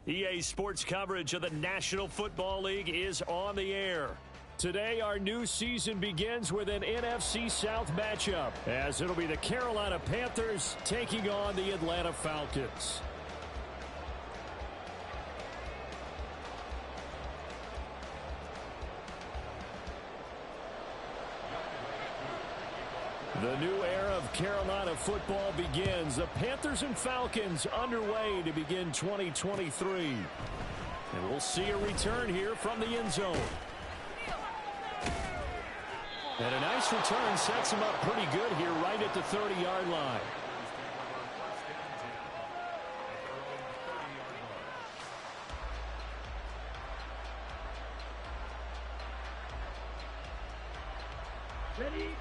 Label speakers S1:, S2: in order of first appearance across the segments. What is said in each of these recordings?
S1: EA Sports coverage of the National Football League is on the air. Today, our new season begins with an NFC South matchup, as it'll be the Carolina Panthers taking on the Atlanta Falcons. The new era of Carolina football begins. The Panthers and Falcons underway to begin 2023. And we'll see a return here from the end zone. And a nice return sets him up pretty good here right at the 30-yard line.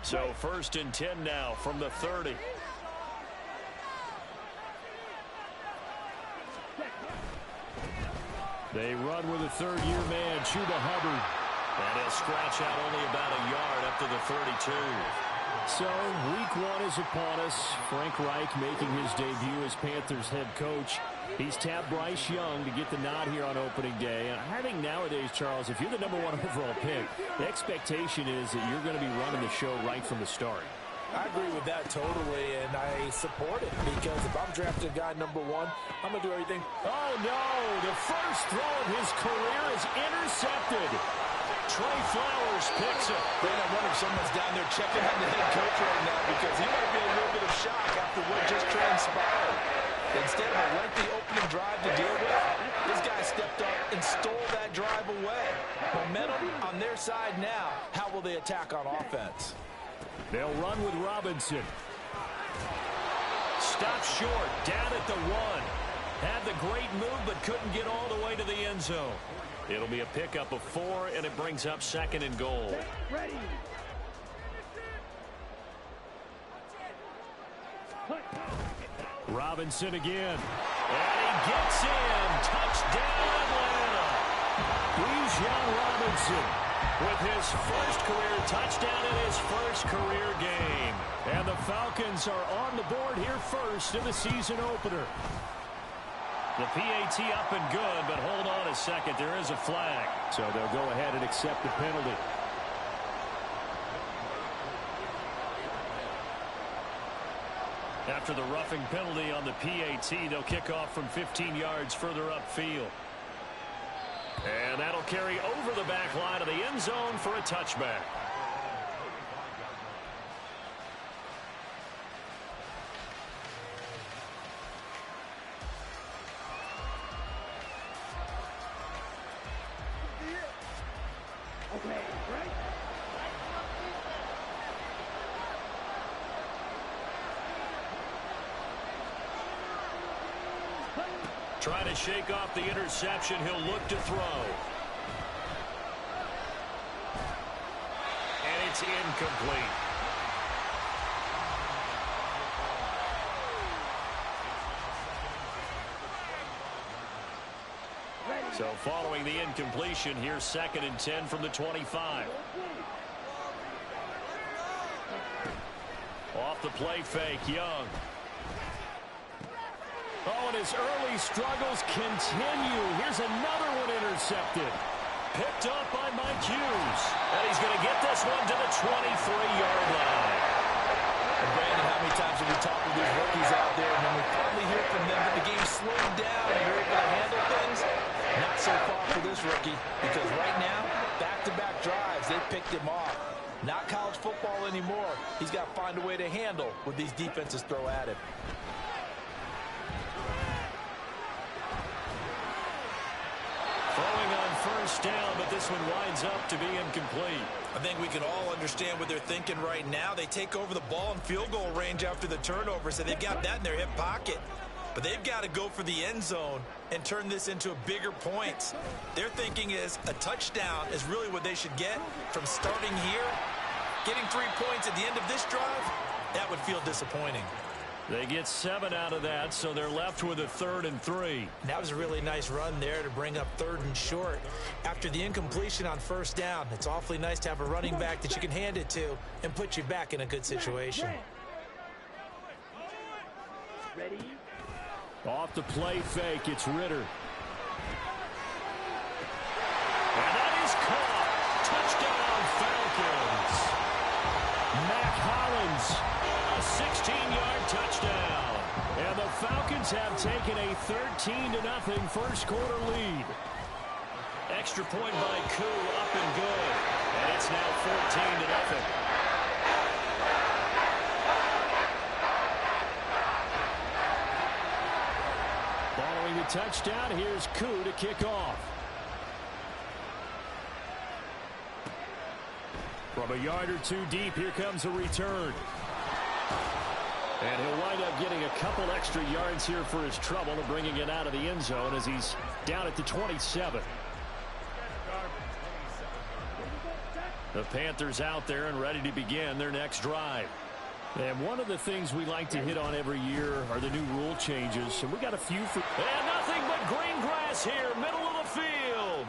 S1: So 1st and 10 now from the 30. They run with a third-year man, Chuba Hubbard. And he'll scratch out only about a yard up to the 32. So week 1 is upon us. Frank Reich making his debut as Panthers head coach. He's tapped Bryce Young to get the nod here on opening day. And I think nowadays, Charles, if you're the #1 overall pick, the expectation is that you're going to be running the show right from the start.
S2: I agree with that totally, and I support it because if I'm drafting guy #1, I'm going to do everything.
S1: Oh, no! The first throw of his career is intercepted. Trey Flowers picks it.
S2: Man, I wonder if someone's down there checking on the head coach right now because he might be in a little bit of shock after what just transpired. Instead of a lengthy opening drive to deal with, this guy stepped up and stole that drive away. Momentum on their side now. How will they attack on offense?
S1: They'll run with Robinson. Stop short, down at the 1. Had the great move, but couldn't get all the way to the end zone. It'll be a pickup of 4, and it brings up 2nd and goal.
S3: Ready.
S1: Robinson again. And he gets in. Touchdown, Atlanta. Bijan Robinson with his first career touchdown in his first career game. And the Falcons are on the board here first in the season opener. The PAT up and good, but hold on a second. There is a flag. So they'll go ahead and accept the penalty. After the roughing penalty on the PAT, they'll kick off from 15 yards further upfield. And that'll carry over the back line of the end zone for a touchback. Trying to shake off the interception. He'll look to throw. And it's incomplete. So following the incompletion, here's 2nd and 10 from the 25. Off the play fake, Young. Oh, and his early struggles continue. Here's another one intercepted. Picked up by Mike Hughes. And he's going to get this one to the 23-yard line.
S2: And Brandon, how many times have we talked with these rookies out there, and when we finally hear from them that the game slowed down and you're able to handle things? Not so far for this rookie, because right now, back-to-back drives, they picked him off. Not college football anymore. He's got to find a way to handle what these defenses throw at him.
S1: Throwing on first down, but this one winds up to be incomplete.
S2: I think we can all understand what they're thinking right now. They take over the ball in field goal range after the turnover, so they've got that in their hip pocket. But they've got to go for the end zone and turn this into a bigger points. Their thinking is a touchdown is really what they should get from starting here. Getting 3 points at the end of this drive, that would feel disappointing.
S1: They get 7 out of that, so they're left with a 3rd and 3.
S2: That was a really nice run there to bring up 3rd and short. After the incompletion on first down, it's awfully nice to have a running back that you can hand it to and put you back in a good situation.
S3: Ready?
S1: Off the play fake, it's Ritter. is caught. Touchdown, Falcons. Mac Hollins, a 16-yard touchdown. And the Falcons have taken a 13-0 first quarter lead. Extra point by Koo, up and good. And it's now 14-0. Following the touchdown, here's Koo to kick off. From a yard or two deep, here comes a return. And he'll wind up getting a couple extra yards here for his trouble and bringing it out of the end zone as he's down at the 27. The Panthers out there and ready to begin their next drive. And one of the things we like to hit on every year are the new rule changes. And we got a few for... And nothing but green grass here, middle of the field.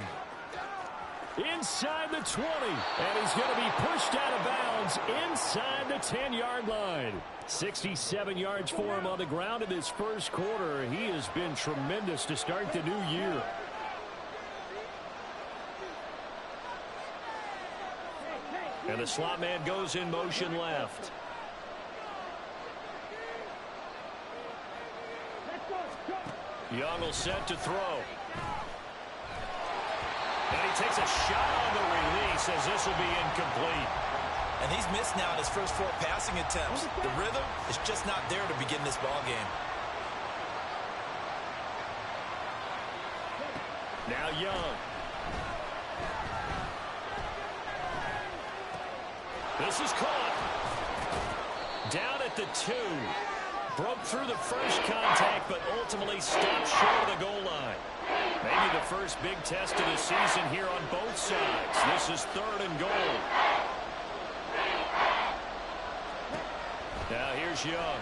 S1: Inside the 20. And he's going to be pushed out of bounds inside the 10-yard line. 67 yards for him on the ground in this first quarter. He has been tremendous to start the new year. And the slot man goes in motion left. Young will set to throw. And he takes a shot on the release as this will be incomplete.
S2: And he's missed now in his first 4 passing attempts. The rhythm is just not there to begin this ball game.
S1: Now Young. This is caught. Down at the 2. Broke through the first contact, but ultimately stopped short of the goal line. Maybe the first big test of the season here on both sides. This is 3rd and goal. Now here's Young.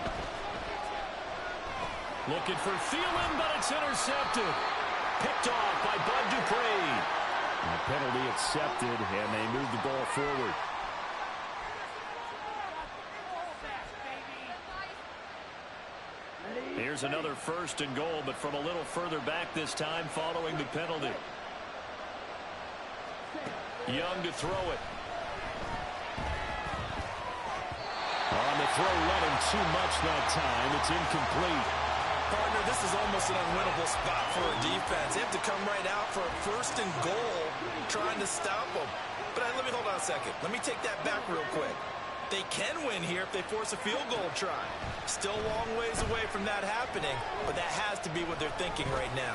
S1: Looking for Thielen, but it's intercepted. Picked off by Bud Dupree. A penalty accepted, and they move the ball forward. Here's another 1st and goal, but from a little further back this time following the penalty. Young to throw it. On the throw, let him too much that time. It's incomplete.
S2: Partner, this is almost an unwinnable spot for a defense. They have to come right out for a 1st and goal trying to stop them. But let me hold on a second. Let me take that back real quick. They can win here if they force a field goal try. Still a long ways away from that happening, but that has to be what they're thinking right now.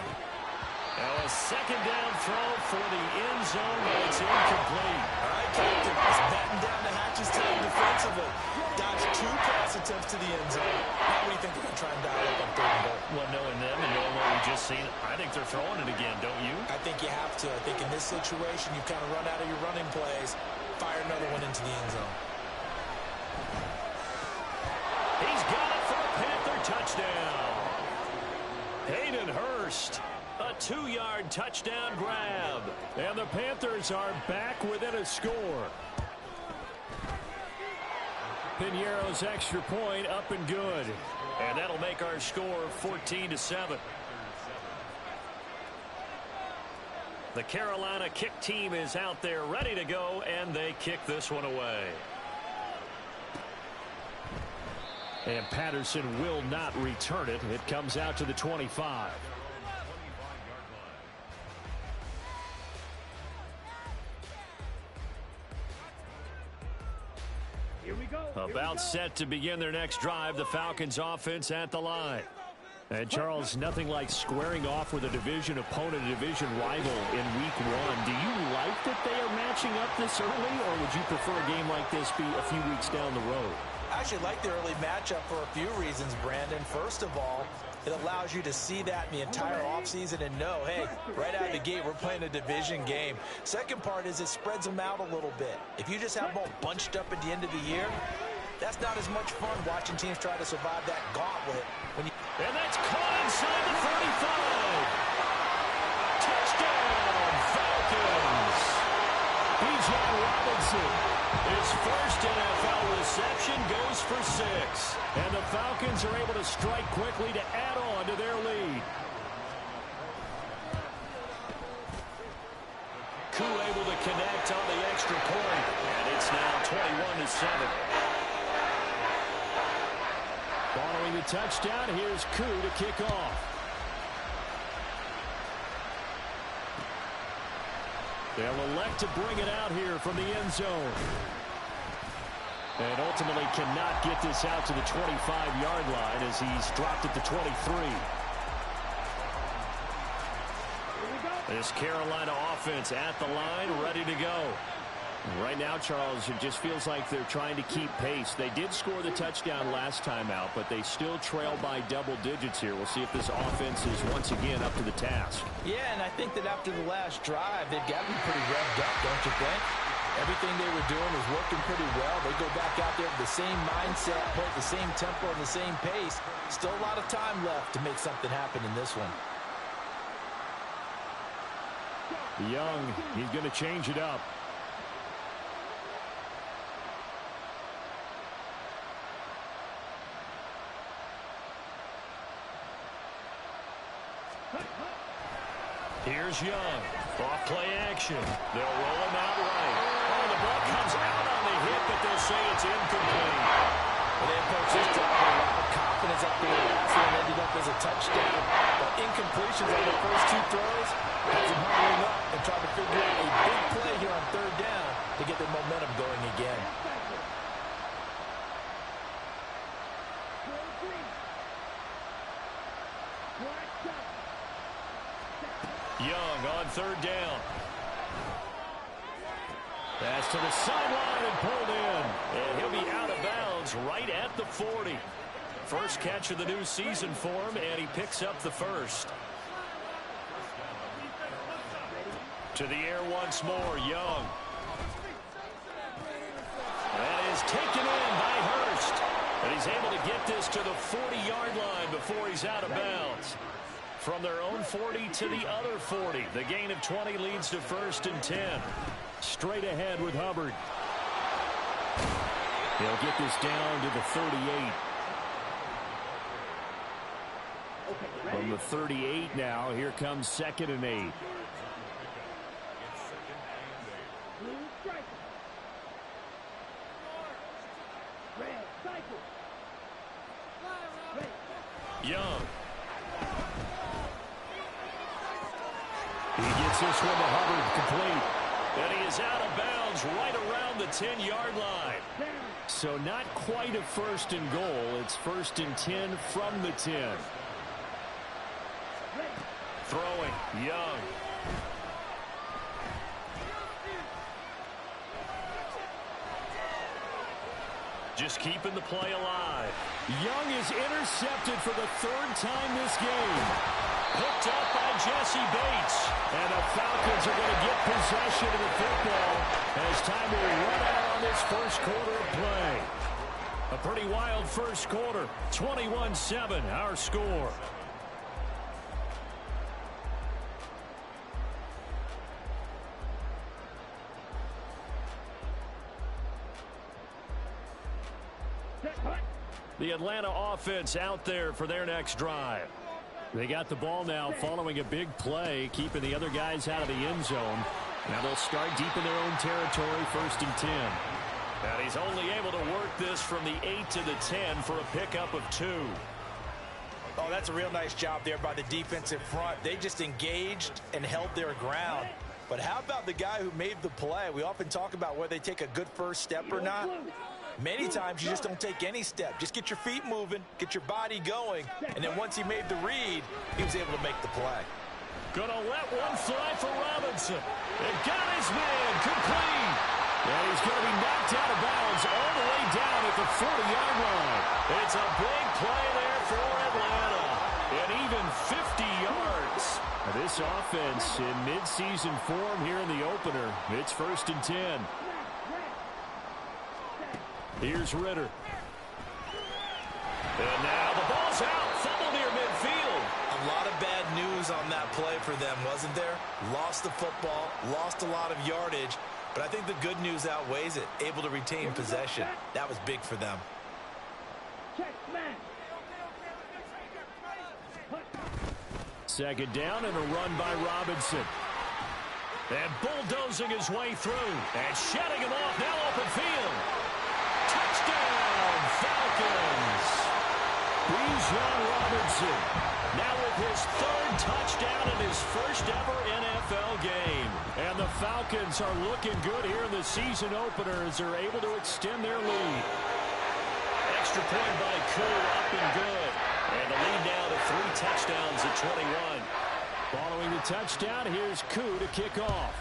S1: Now a 2nd down throw for the end zone, but it's incomplete.
S2: All right, Captain, he's batting down the hatches time defensively. Dodged 2 pass attempts to the end zone. Now what do you think they're going to try and dial up on 3rd and goal?
S1: Well, knowing them and knowing what we just seen, I think they're throwing it again, don't you?
S2: I think you have to. I think in this situation, you kind of run out of your running plays, fire another one into the end zone.
S1: He's got it for a Panther touchdown. Hayden Hurst, a 2-yard touchdown grab. And the Panthers are back within a score. Piñeiro's extra point up and good. And that'll make our score 14-7. The Carolina kick team is out there ready to go, and they kick this one away. And Patterson will not return it. It comes out to the 25.
S3: Here we go.
S1: About set to begin their next drive. The Falcons offense at the line. And Charles, nothing like squaring off with a division opponent, a division rival in week 1. Do you like that they are matching up this early, or would you prefer a game like this be a few weeks down the road?
S2: I actually like the early matchup for a few reasons, Brandon. First of all, it allows you to see that in the entire offseason and know, hey, right out of the gate, we're playing a division game. Second part is it spreads them out a little bit. If you just have them all bunched up at the end of the year, that's not as much fun watching teams try to survive that gauntlet.
S1: And that's caught inside the 35. Touchdown, Falcons. Bijan Robinson, his first NFL reception, goes for 6. And the Falcons are able to strike quickly to add on to their lead. Koo able to connect on the extra point. And it's now 21-7. Following the touchdown, here's Koo to kick off. They'll elect to bring it out here from the end zone. And ultimately cannot get this out to the 25-yard line as he's dropped at the 23. This Carolina offense at the line, ready to go. Right now, Charles, it just feels like they're trying to keep pace. They did score the touchdown last time out, but they still trail by double digits here. We'll see if this offense is once again up to the task.
S2: Yeah, and I think that after the last drive, they've got to be pretty revved up, don't you think? Everything they were doing was working pretty well. They go back out there with the same mindset, play at the same tempo and the same pace. Still a lot of time left to make something happen in this one.
S1: Young, he's going to change it up. Here's Young. Off play action. They'll roll him out right. Oh, the ball comes out on the hit, but they'll say it's incomplete.
S2: Well, they approach this drive with a lot of confidence after the last one ended up as a touchdown. But incompletions on the first two throws has them huddling up and trying to figure out a big play here on third down to get their momentum going again.
S1: Young on third down. Pass to the sideline and pulled in. And he'll be out of bounds right at the 40. First catch of the new season for him, and he picks up the first. To the air once more, Young. That is taken in by Hurst. And he's able to get this to the 40-yard line before he's out of bounds. From their own 40 to the other 40. The gain of 20 leads to 1st and 10. Straight ahead with Hubbard. He'll get this down to the 38. From the 38 now, here comes 2nd and 8. Young. He gets this one to Hubbard, complete. And he is out of bounds right around the 10-yard line. So not quite a 1st and goal. It's 1st and 10 from the 10. Throwing, Young. Just keeping the play alive. Young is intercepted for the 3rd time this game. Picked up by Jesse Bates. And the Falcons are going to get possession of the football as time will run out on this first quarter of play. A pretty wild first quarter. 21-7, our score. The Atlanta offense out there for their next drive. They got the ball now following a big play, keeping the other guys out of the end zone. Now they'll start deep in their own territory, 1st and 10. And he's only able to work this from the 8 to the 10 for a pickup of 2.
S2: Oh, that's a real nice job there by the defensive front. They just engaged and held their ground. But how about the guy who made the play? We often talk about whether they take a good first step or not. Many times you just don't take any step. Just get your feet moving, get your body going, and then once he made the read, he was able to make the play.
S1: Gonna let one fly for Robinson. They got his man complete. And he's going to be knocked out of bounds all the way down at the 40-yard line. It's a big play there for Atlanta. And even 50 yards. Now this offense in midseason form here in the opener. It's 1st and 10. Here's Ritter. And now the ball's out. Fumble near midfield.
S2: A lot of bad news on that play for them, wasn't there? Lost the football, lost a lot of yardage. But I think the good news outweighs it. Able to retain possession. That was big for them.
S1: Second down and a run by Robinson. And bulldozing his way through. And shutting him off. Now open field. Touchdown, Falcons. Bijan Robinson now with his third touchdown in his first ever NFL game. And the Falcons are looking good here in the season opener as they're able to extend their lead. Extra point by Koo, up and good. And the lead now to 3 touchdowns at 21. Following the touchdown, here's Koo to kick off.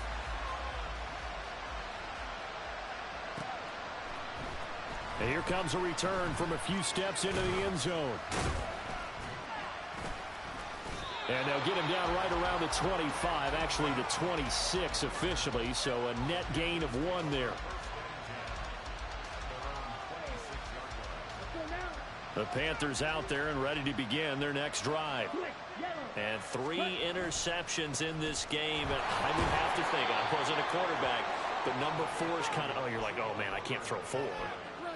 S1: And here comes a return from a few steps into the end zone. And they'll get him down right around the 25, actually the 26 officially, so a net gain of 1 there. The Panthers out there and ready to begin their next drive. And 3 interceptions in this game. I would have to think, I wasn't a quarterback, but number 4 is kind of, you're like, oh, man, I can't throw 4.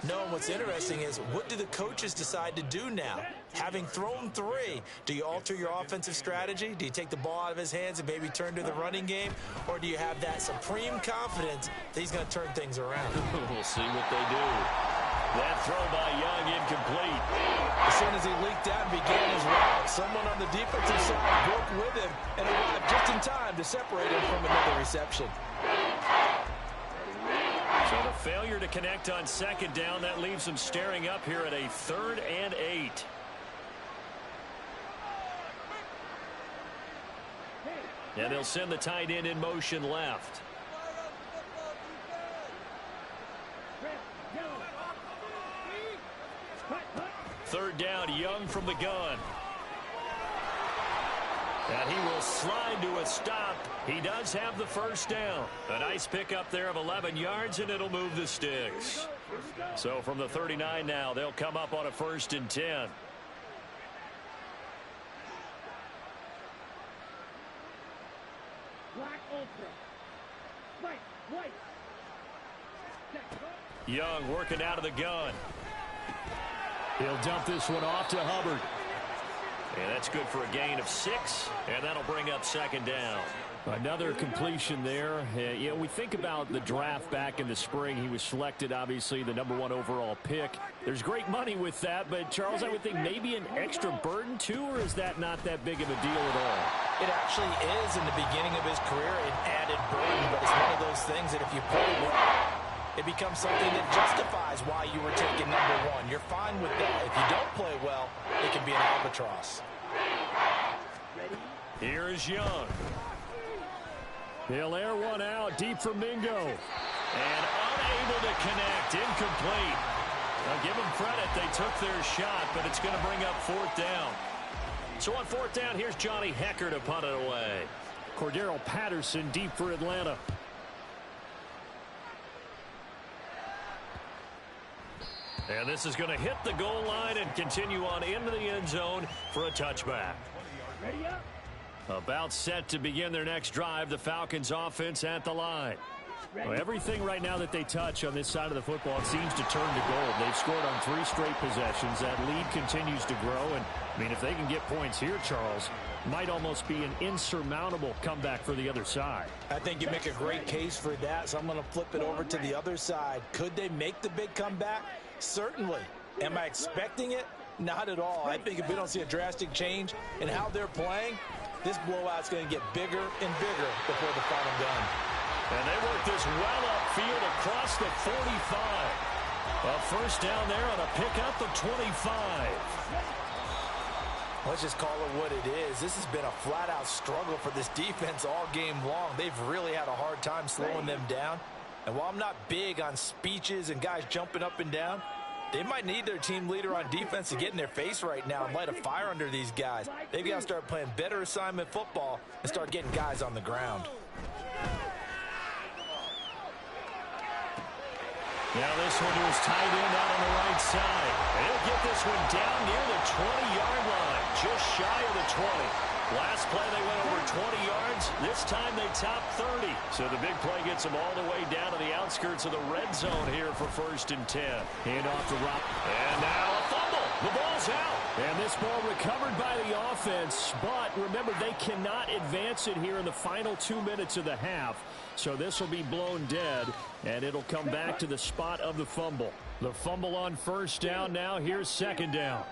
S2: No, and what's interesting is, what do the coaches decide to do now? Having thrown 3, do you alter your offensive strategy? Do you take the ball out of his hands and maybe turn to the running game? Or do you have that supreme confidence that he's going to turn things around?
S1: We'll see what they do. That throw by Young incomplete.
S2: As soon as he leaked out and began his route, someone on the defensive side broke with him and arrived just in time to separate him from another reception.
S1: So the failure to connect on second down, that leaves them staring up here at a 3rd and 8. And they'll send the tight end in motion left. Third down, Young from the gun. And he will slide to a stop. He does have the first down. A nice pickup there of 11 yards, and it'll move the sticks. So from the 39 now, they'll come up on a 1st and 10. Young working out of the gun. He'll dump this one off to Hubbard. And that's good for a gain of 6, and that'll bring up 2nd down. Another completion there. You know, we think about the draft back in the spring. He was selected, obviously, the #1 overall pick. There's great money with that, but, Charles, I would think maybe an extra burden, too, or is that not that big of a deal at all?
S2: It actually is in the beginning of his career an added burden, but it's one of those things that if you play well, it becomes something that justifies why you were taken #1. You're fine with that. If you don't play well, it can be an albatross.
S1: Here's Young. He'll air one out deep for Mingo. And unable to connect. Incomplete. Now give them credit. They took their shot, but it's going to bring up 4th down. So on 4th down, here's Johnny Hecker to punt it away. Cordero Patterson deep for Atlanta. And this is going to hit the goal line and continue on into the end zone for a touchback. Ready up. About set to begin their next drive, the Falcons offense at the line. Well, everything right now that they touch on this side of the football, it seems to turn to gold. They've scored on 3 straight possessions. That lead continues to grow. And, I mean, if they can get points here, Charles, might almost be an insurmountable comeback for the other side.
S2: I think you make a great case for that, so I'm going to flip it over to the other side. Could they make the big comeback? Certainly. Am I expecting it? Not at all. I think if we don't see a drastic change in how they're playing, this blowout's going to get bigger and bigger before the final gun.
S1: And they work this well upfield across the 45. A first down there on a pickup of 25.
S2: Let's just call it what it is. This has been a flat-out struggle for this defense all game long. They've really had a hard time slowing them down. And while I'm not big on speeches and guys jumping up and down, they might need their team leader on defense to get in their face right now and light a fire under these guys. They've got to start playing better assignment football and start getting guys on the ground.
S1: Now this one to his tight end out on the right side. And he'll get this one down near the 20-yard line, just shy of the 20. Last play they went over 20 yards. This time they topped 30. So the big play gets them all the way down to the outskirts of the red zone here for 1st and 10. Hand off to Rob. And now a fumble. The ball's out. And this ball recovered by the offense. But remember, they cannot advance it here in the final 2 minutes of the half. So this will be blown dead, and it'll come back to the spot of the fumble. The fumble on first down now. Here's second down.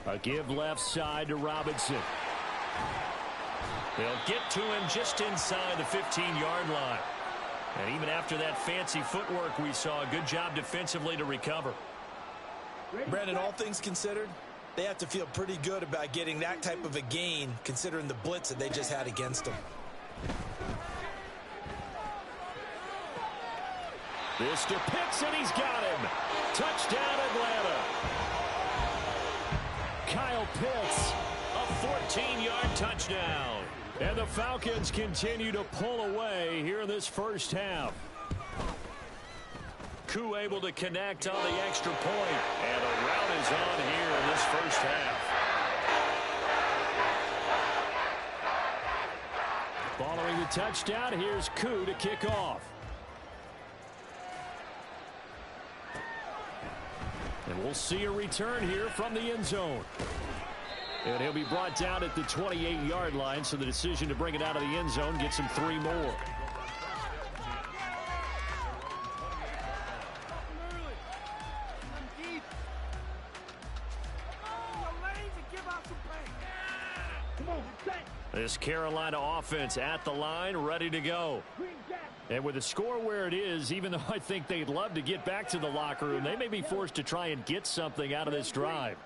S1: A give left side to Robinson. They'll get to him just inside the 15-yard line. And even after that fancy footwork we saw, a good job defensively to recover.
S2: Brandon, all things considered, they have to feel pretty good about getting that type of a gain, considering the blitz that they just had against them.
S1: This to Pitts, and he's got him. Touchdown, Atlanta. Kyle Pitts, a 14-yard touchdown. And the Falcons continue to pull away here in this first half. Koo able to connect on the extra point. And a rout is on here in this first half. Following the touchdown, here's Koo to kick off. And we'll see a return here from the end zone. And he'll be brought down at the 28-yard line, so the decision to bring it out of the end zone gets him 3 more. This Carolina offense at the line, ready to go. And with the score where it is, even though I think they'd love to get back to the locker room, they may be forced to try and get something out of this drive.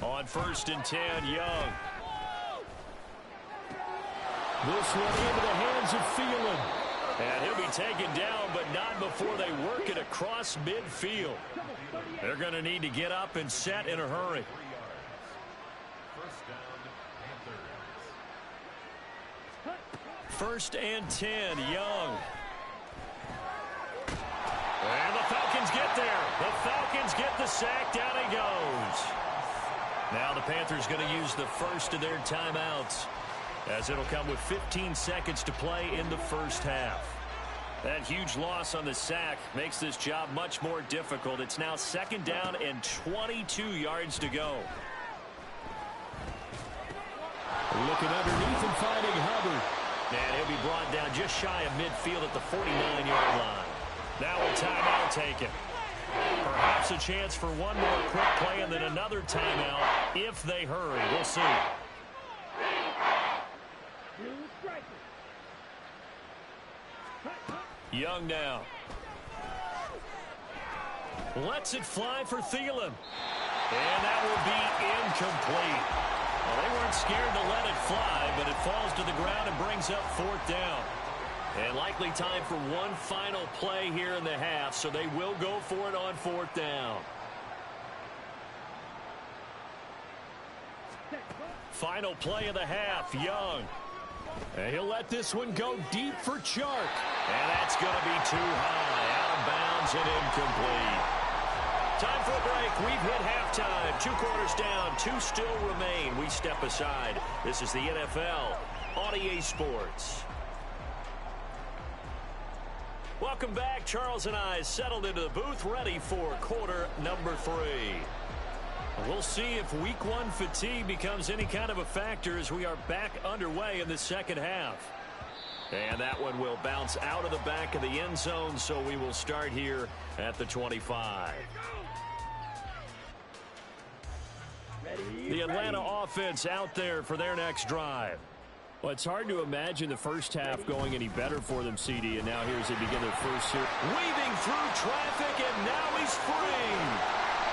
S1: On 1st and 10, Young. This one into the hands of Thielen. And he'll be taken down, but not before they work it across midfield. They're going to need to get up and set in a hurry. First and 10, Young. And the Falcons get there. The Falcons get the sack. Down he goes. Now the Panthers going to use the first of their timeouts, as it'll come with 15 seconds to play in the first half. That huge loss on the sack makes this job much more difficult. It's now 2nd down and 22 yards to go. Looking underneath and finding Hubbard. And he'll be brought down just shy of midfield at the 49-yard line. Now a timeout taken. Perhaps a chance for one more quick play and then another timeout if they hurry. We'll see. Young now. Lets it fly for Thielen. And that will be incomplete. Well, they weren't scared to let it fly, but it falls to the ground and brings up 4th down. And likely time for one final play here in the half, so they will go for it on 4th down. Final play of the half, Young. And he'll let this one go deep for Chark. And that's going to be too high. Out of bounds and incomplete. Time for a break. We've hit halftime. 2 quarters down. 2 still remain. We step aside. This is the NFL on EA Sports. Welcome back. Charles and I settled into the booth, ready for quarter number 3. We'll see if week 1 fatigue becomes any kind of a factor as we are back underway in the second half. And that one will bounce out of the back of the end zone, so we will start here at the 25. The Atlanta offense out there for their next drive. Well, it's hard to imagine the first half going any better for them, CD, and now here's they begin their first series. Weaving through traffic, and now he's free.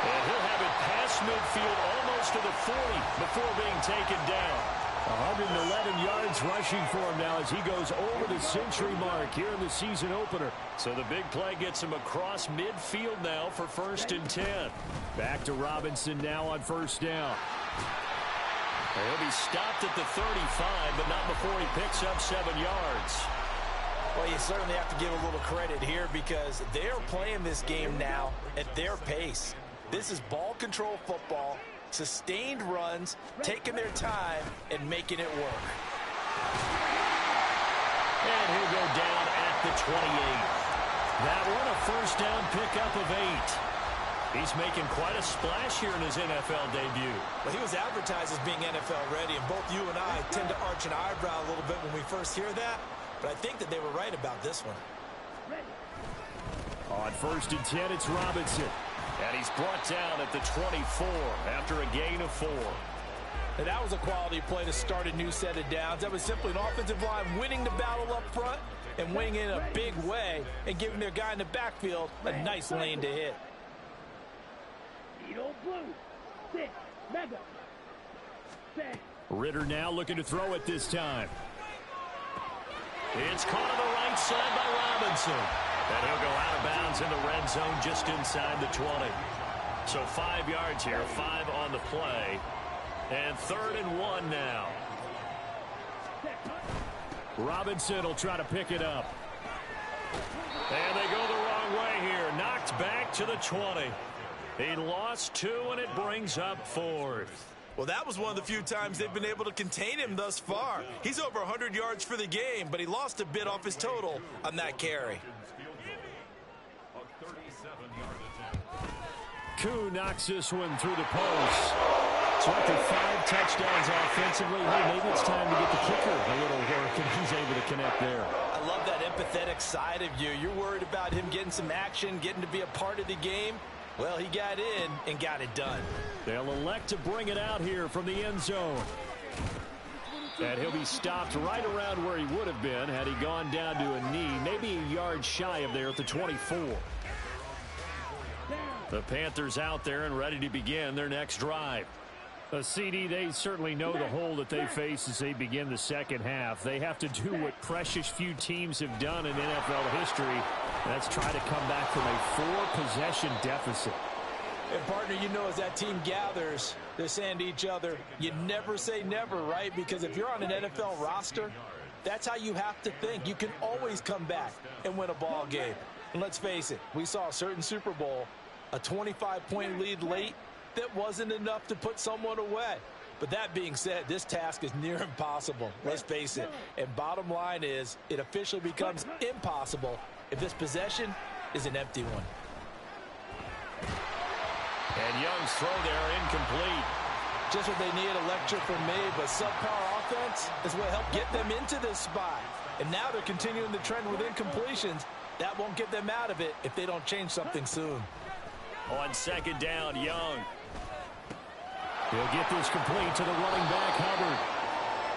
S1: And he'll have it past midfield almost to the 40 before being taken down. 111 yards rushing for him now as he goes over the century mark here in the season opener. So the big play gets him across midfield now for 1st and 10. Back to Robinson now on 1st down. He'll be stopped at the 35, but not before he picks up 7 yards.
S2: Well, you certainly have to give a little credit here because they're playing this game now at their pace. This is ball control football, sustained runs, taking their time, and making it work.
S1: And he'll go down at the 28. That one a first down pickup of 8. He's making quite a splash here in his NFL debut.
S2: Well, he was advertised as being NFL ready, and both you and I tend to arch an eyebrow a little bit when we first hear that, but I think that they were right about this one.
S1: On 1st and 10, it's Robinson. And he's brought down at the 24 after a gain of 4.
S2: And that was a quality play to start a new set of downs. That was simply an offensive line winning the battle up front and winning in a big way and giving their guy in the backfield a nice lane to hit.
S1: Ritter now looking to throw it this time. It's caught on the right side by Robinson. And he'll go out of bounds in the red zone just inside the 20. So 5 yards here, 5 on the play. And 3rd and 1 now. Robinson will try to pick it up. And they go the wrong way here. Knocked back to the 20. He lost 2, and it brings up 4th.
S2: Well, that was one of the few times they've been able to contain him thus far. He's over 100 yards for the game, but he lost a bit off his total on that carry.
S1: Koo knocks this one through the post. So after 5 touchdowns offensively, hey, maybe it's time to get the kicker a little work, and he's able to connect there.
S2: I love that empathetic side of you. You're worried about him getting some action, getting to be a part of the game. Well, he got in and got it done.
S1: They'll elect to bring it out here from the end zone. And he'll be stopped right around where he would have been had he gone down to a knee, maybe a yard shy of there at the 24. The Panthers out there and ready to begin their next drive. CD, they certainly know the hole that they face as they begin the second half. They have to do what precious few teams have done in NFL history. That's try to come back from a 4-possession deficit.
S2: And, partner, you know, as that team gathers, they're saying to each other, you never say never, right? Because if you're on an NFL roster, that's how you have to think. You can always come back and win a ball game. And let's face it, we saw a certain Super Bowl, a 25-point lead late, that wasn't enough to put someone away. But that being said, this task is near impossible. Let's face it. And bottom line is, it officially becomes impossible if this possession is an empty one.
S1: And Young's throw there incomplete.
S2: Just what they need, a lecture from me, but subpar offense is what helped get them into this spot. And now they're continuing the trend with incompletions. That won't get them out of it if they don't change something soon.
S1: On 2nd down, Young. He'll get this complete to the running back, Hubbard.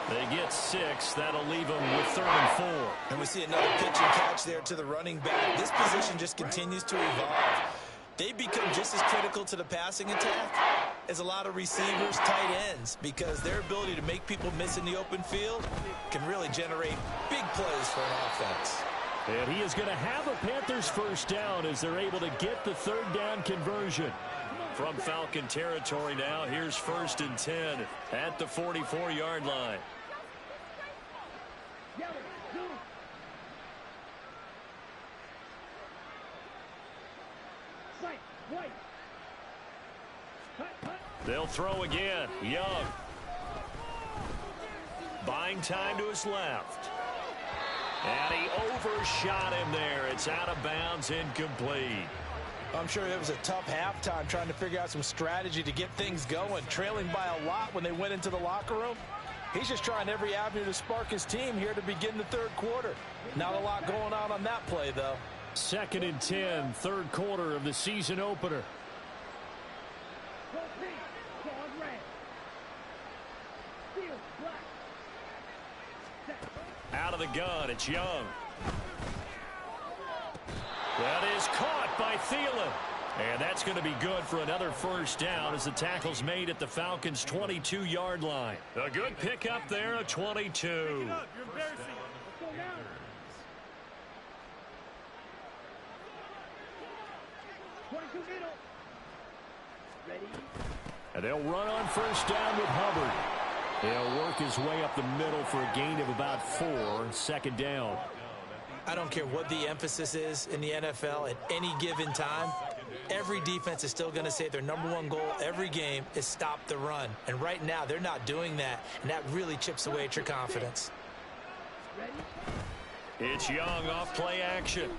S1: They get 6. That'll leave them with 3rd and 4.
S2: And we see another pitch and catch there to the running back. This position just continues to evolve. They become just as critical to the passing attack as a lot of receivers, tight ends, because their ability to make people miss in the open field can really generate big plays for an offense.
S1: And he is going to have a Panthers first down as they're able to get the 3rd down conversion. From Falcon territory now, here's 1st and 10 at the 44-yard line. They'll throw again. Young. Buying time to his left. And he overshot him there. It's out of bounds, incomplete.
S2: I'm sure it was a tough halftime trying to figure out some strategy to get things going, trailing by a lot when they went into the locker room. He's just trying every avenue to spark his team here to begin the 3rd quarter. Not a lot going on that play, though.
S1: 2nd and 10, 3rd quarter of the season opener. Out of the gun, it's Young. That is caught by Thielen. And that's going to be good for another first down as the tackle's made at the Falcons' 22-yard line. A good pickup there, a 22. And they'll run on first down with Hubbard. He'll work his way up the middle for a gain of about 4, 2nd down.
S2: I don't care what the emphasis is in the NFL at any given time. Every defense is still going to say their #1 goal every game is stop the run. And right now, they're not doing that, and that really chips away at your confidence.
S1: It's Young off play action.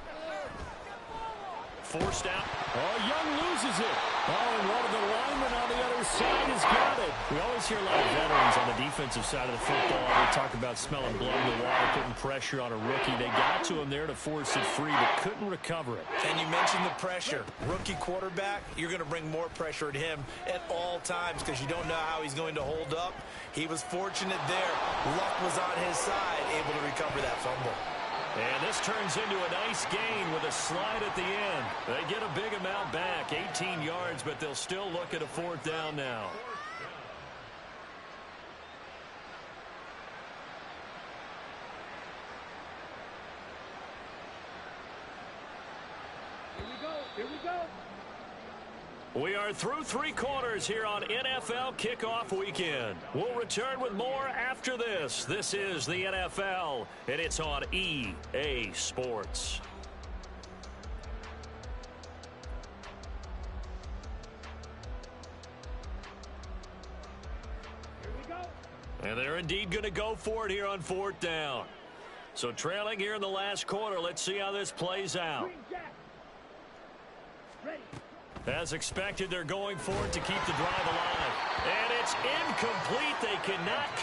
S1: Forced out. Oh, Young loses it. Oh, and one of the linemen on the other side has got it. We always hear a lot of veterans on the defensive side of the football. They talk about smelling blood in the water, putting pressure on a rookie. They got to him there to force it free, but couldn't recover it.
S2: And you mentioned the pressure. Rookie quarterback, you're going to bring more pressure at him at all times because you don't know how he's going to hold up. He was fortunate there. Luck was on his side, able to recover that fumble.
S1: And this turns into a nice gain with a slide at the end. They get a big amount back, 18 yards, but they'll still look at a 4th down now.
S3: Here we go.
S1: We are through 3 quarters here on NFL Kickoff Weekend. We'll return with more after this. This is the NFL, and it's on EA Sports.
S3: Here we go.
S1: And they're indeed going to go for it here on 4th down. So trailing here in the last quarter, let's see how this plays out.
S3: Ready.
S1: As expected, they're going for it to keep the drive alive. And it's incomplete. They cannot